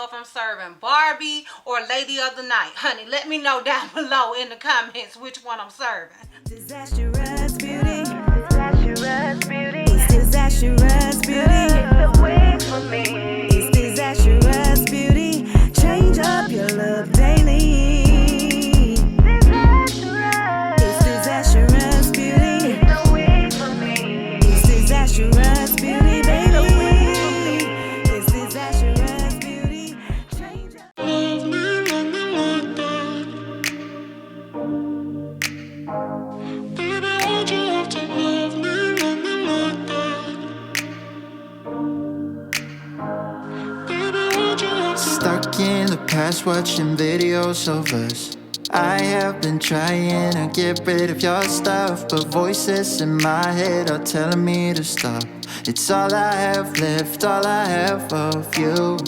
know if I'm serving Barbie or Lady of the Night. Honey, let me know down below in the comments which one I'm serving. Disastrous beauty. Disastrous beauty. It's disastrous beauty. The way for me. It's disastrous beauty. Change up your look daily. Disastrous. It's disastrous beauty. The way for me. It's disastrous beauty, baby. It's disastrous beauty. Change up. Stuck in the past watching videos of us. I have been trying to get rid of your stuff, but voices in my head are telling me to stop. It's all I have left, all I have of you.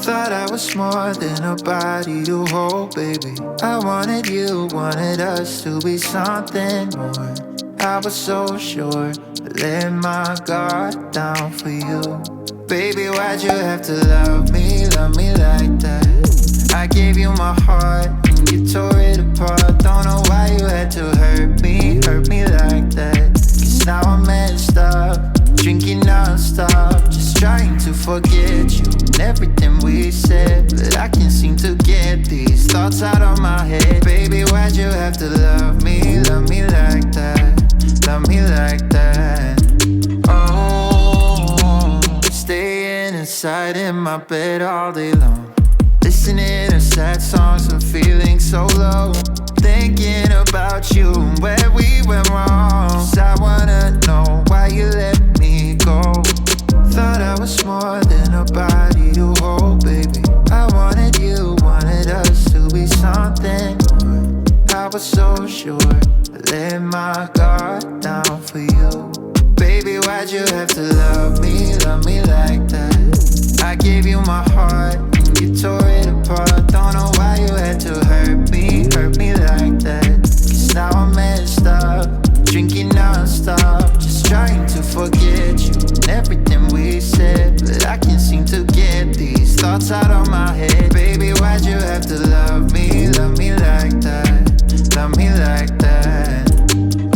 Thought I was more than a body to hold, baby. I wanted you, wanted us to be something more. I was so sure, I let my guard down for you. Baby, why'd you have to love me like that? I gave you my heart and you tore it apart. Don't know why you had to hurt me like that. Cause now I'm messed up, drinking non-stop, just trying to forget you and everything we said. But I can't seem to get these thoughts out of my head. Baby, why'd you have to love me like that? Love me like that. Oh, staying inside in my bed all day long, listening to sad songs and feeling so low, thinking about you and where we went wrong. 'Cause I wanna know why you let me go. Thought I was more than a body to hold, baby. I wanted you, wanted us to be something more. I was so sure, I let my guard down for you. Baby, why'd you have to love me like that? I gave you my heart and you tore it apart. Don't know why you had to hurt me like that. Cause now I'm messed up, drinking non-stop, just trying to forget you and everything we said. But I can't seem to get these thoughts out of my head. Baby, why'd you have to love me like that? Love me like that.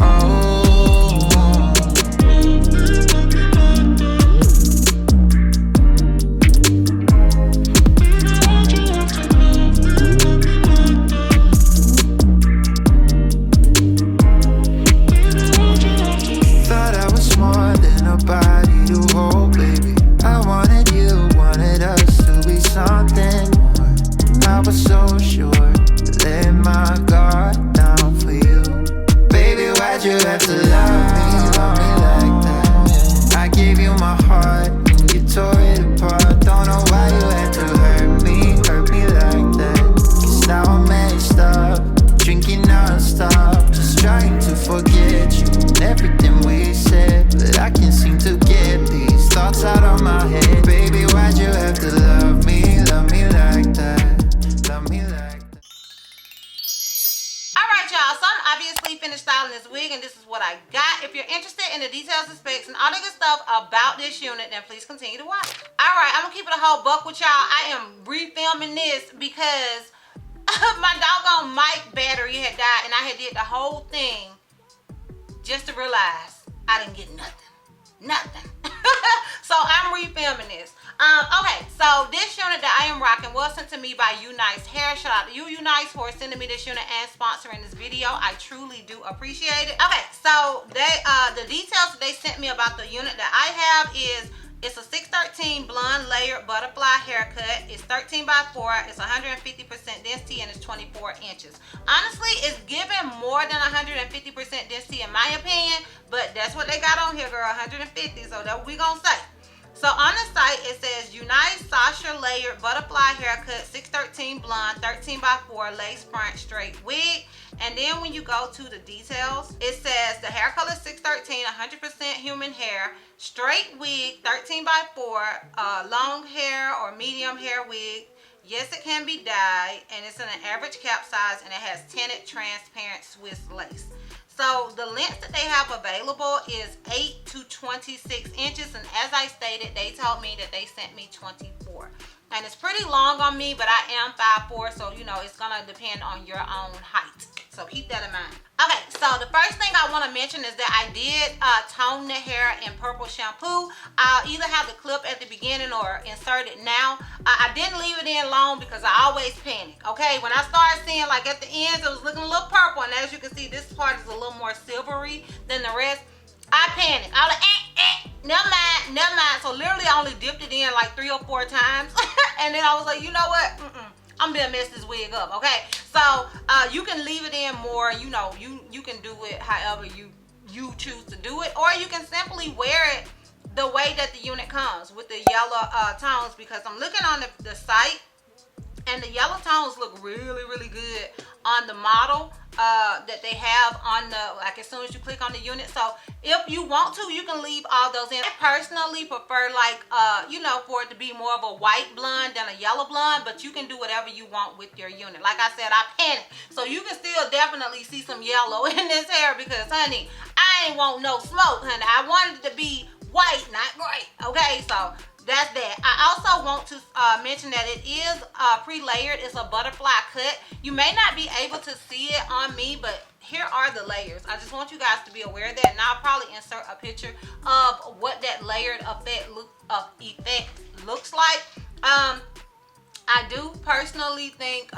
Oh, thought I was more than a body to hold, baby. I wanted you, wanted us to be something more. I was so sure, I let my guard down for you. Baby, why'd you have to love me like that? I gave you my heart and you tore it apart. Don't know why you had to hurt me like that. Cause now I'm messed up, drinking non-stop, just trying to forget you and everything we said. But I can't seem to get these thoughts out of my head. Baby, why'd you have to love me like that? Love me like that. Alright y'all, so I'm obviously finished styling this wig and this is what I got. If you're interested in the details and specs and all the good stuff about this unit, then please continue to watch. Alright, I'm gonna keep it a whole buck with y'all. I am refilming this because my doggone mic battery had died and I had did the whole thing just to realize I didn't get nothing. So I'm refilming this. Okay, so this unit that I am rocking was sent to me by Unice Hair. Shout out to you, Unice, for sending me this unit and sponsoring this video. I truly do appreciate it. Okay, so the details that they sent me about the unit that I have is it's a 613 blonde layered butterfly haircut. It's 13 by 4. It's 150% density and it's 24 inches. Honestly, it's giving more than 150% density in my opinion, but that's what they got on here, girl, 150. So that's what we gonna say. So on the site, it says Unice Sasha layered butterfly haircut, 613 blonde, 13 by 4 lace front straight wig. And then when you go to the details, it says the hair color 613, 100% human hair, straight wig, 13 by 4, long hair or medium hair wig. Yes, it can be dyed, and it's in an average cap size, and it has tinted transparent Swiss lace. So the length that they have available is 8 to 26 inches, and as I stated, they told me that they sent me 24. And it's pretty long on me, but I am 5'4", so you know it's gonna depend on your own height. So keep that in mind. Okay, so the first thing I want to mention is that I did tone the hair in purple shampoo. I'll either have the clip at the beginning or insert it now. I didn't leave it in long because I always panic. Okay, when I started seeing like at the ends it was looking a little purple, and as you can see this part is a little more silvery than the rest. I panicked. I was like, never mind. So literally I only dipped it in like 3 or 4 times. And then I was like, you know what? I'm gonna mess this wig up, okay? So you can leave it in more, you know, you can do it however you choose to do it, or you can simply wear it the way that the unit comes with the yellow tones, because I'm looking on the site and the yellow tones look really good on the model that they have on the, like as soon as you click on the unit. So if you want to, you can leave all those in. I personally prefer like you know, for it to be more of a white blonde than a yellow blonde, but you can do whatever you want with your unit. Like I said, I panicked, so you can still definitely see some yellow in this hair because honey, I ain't want no smoke, honey. I wanted it to be white, not gray. Okay, so that's that. I also want to mention that it is pre-layered. It's a butterfly cut. You may not be able to see it on me, but here are the layers. I just want you guys to be aware of that, and I'll probably insert a picture of what that layered effect looks like. I do personally think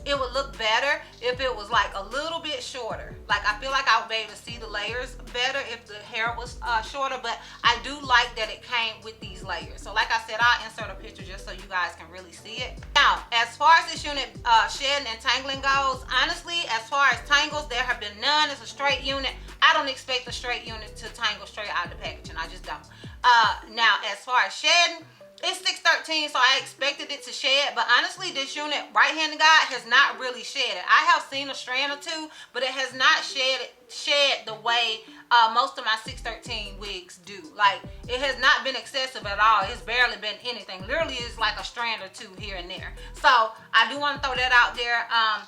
it would look better if it was like a little bit shorter. Like I feel like I would be able to see the layers better if the hair was shorter, but I do like that it came with these layers. So like I said, I'll insert a picture just so you guys can really see it. Now, as far as this unit shedding and tangling goes, honestly, as far as tangles, there have been none. It's a straight unit. I don't expect a straight unit to tangle straight out of the packaging. I just don't. Now, as far as shedding, it's 613, so I expected it to shed, but honestly, this unit, right-handed guy, has not really shedded. I have seen a strand or two, but it has not shed the way most of my 613 wigs do. Like, it has not been excessive at all. It's barely been anything. Literally, it's like a strand or two here and there. So, I do want to throw that out there. I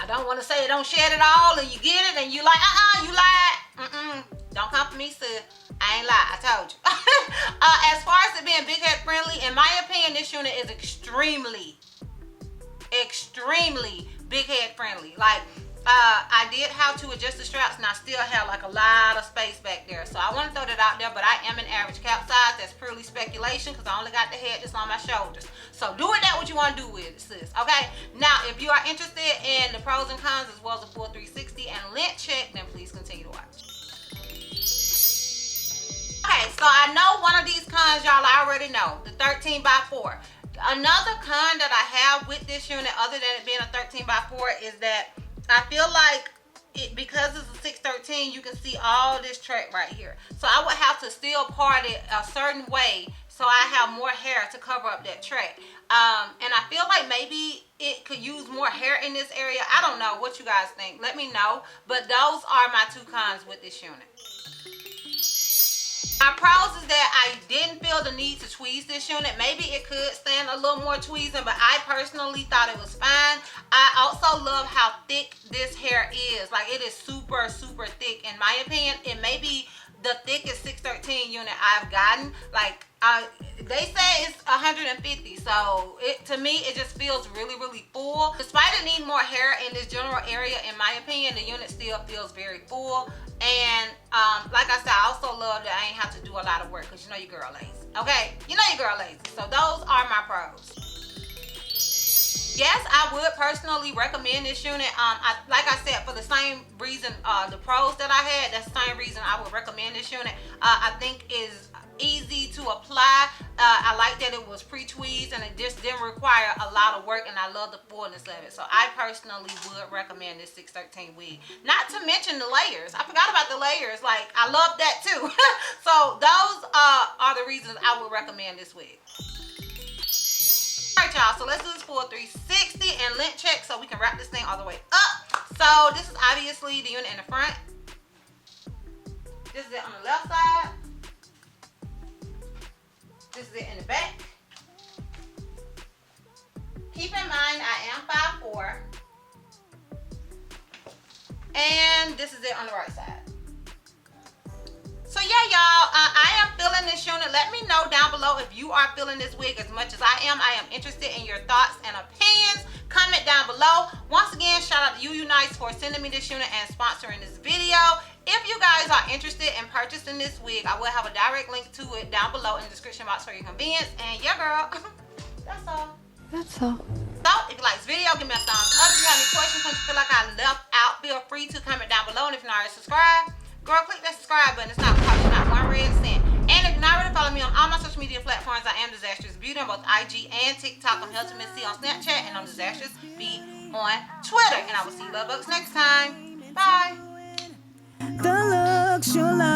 don't want to say it don't shed at all, and you get it, and you like, you lied. Don't come for me, sis. I ain't lie, I told you. As far as it being big head friendly, in my opinion, this unit is extremely big head friendly. Like, I did how to adjust the straps, and I still have like a lot of space back there. So I want to throw that out there, but I am an average cap size. That's purely speculation because I only got the head that's on my shoulders. So do with that what you want to do with it, sis. Okay? Now, if you are interested in the pros and cons as well as the full 360 and length check, then please continue to watch. Okay, so I know one of these cons y'all already know, the 13x4. Another con that I have with this unit, other than it being a 13x4, is that I feel like because it's a 613, you can see all this track right here. So I would have to still part it a certain way so I have more hair to cover up that track. And I feel like maybe it could use more hair in this area. I don't know what you guys think. Let me know. But those are my 2 cons with this unit. My pros is that I didn't feel the need to tweeze this unit. Maybe it could stand a little more tweezing, but I personally thought it was fine. I also love how thick this hair is. Like, it is super thick in my opinion. It may be the thickest 613 unit I've gotten. Like, they say it's 150, so to me it just feels really full. Despite it needing more hair in this general area, in my opinion, the unit still feels very full. And like I said, I also love that I ain't have to do a lot of work because you know your girl lazy. Okay, you know your girl lazy. So those are my pros. Yes, I would personally recommend this unit. Like I said, for the same reason, the pros that I had, that's the same reason I would recommend this unit. I think is easy to apply. I like that it was pre-tweezed and it just didn't require a lot of work, and I love the fullness of it. So I personally would recommend this 613 wig. Not to mention the layers. I forgot about the layers. Like, I love that too. So those are the reasons I would recommend this wig. Alright y'all, so let's do this full 360 and length check so we can wrap this thing all the way up. So this is obviously the unit in the front. This is it on the left side. This is it in the back. Keep in mind I am 5'4". And this is it on the right side. So yeah, y'all, I am feeling this unit. Let me know down below if you are feeling this wig as much as I am. I am interested in your thoughts and opinions. Comment down below. Once again, shout out to you, Unice, for sending me this unit and sponsoring this video. If you guys are interested in purchasing this wig, I will have a direct link to it down below in the description box for your convenience. And yeah, girl, that's all. That's all. So, if you like this video, give me a thumbs up. If you have any questions, if you feel like I left out, feel free to comment down below. And if you're not already subscribed, girl, click that subscribe button. It's not costing not one red cent. And if you're not already following me on all my social media platforms, I am Disastrous Beauty on both IG and TikTok. I'm Helton Miss C on Snapchat, and I'm Disastrous B on Twitter. And I will see you love bugs next time. Bye. The looks you love.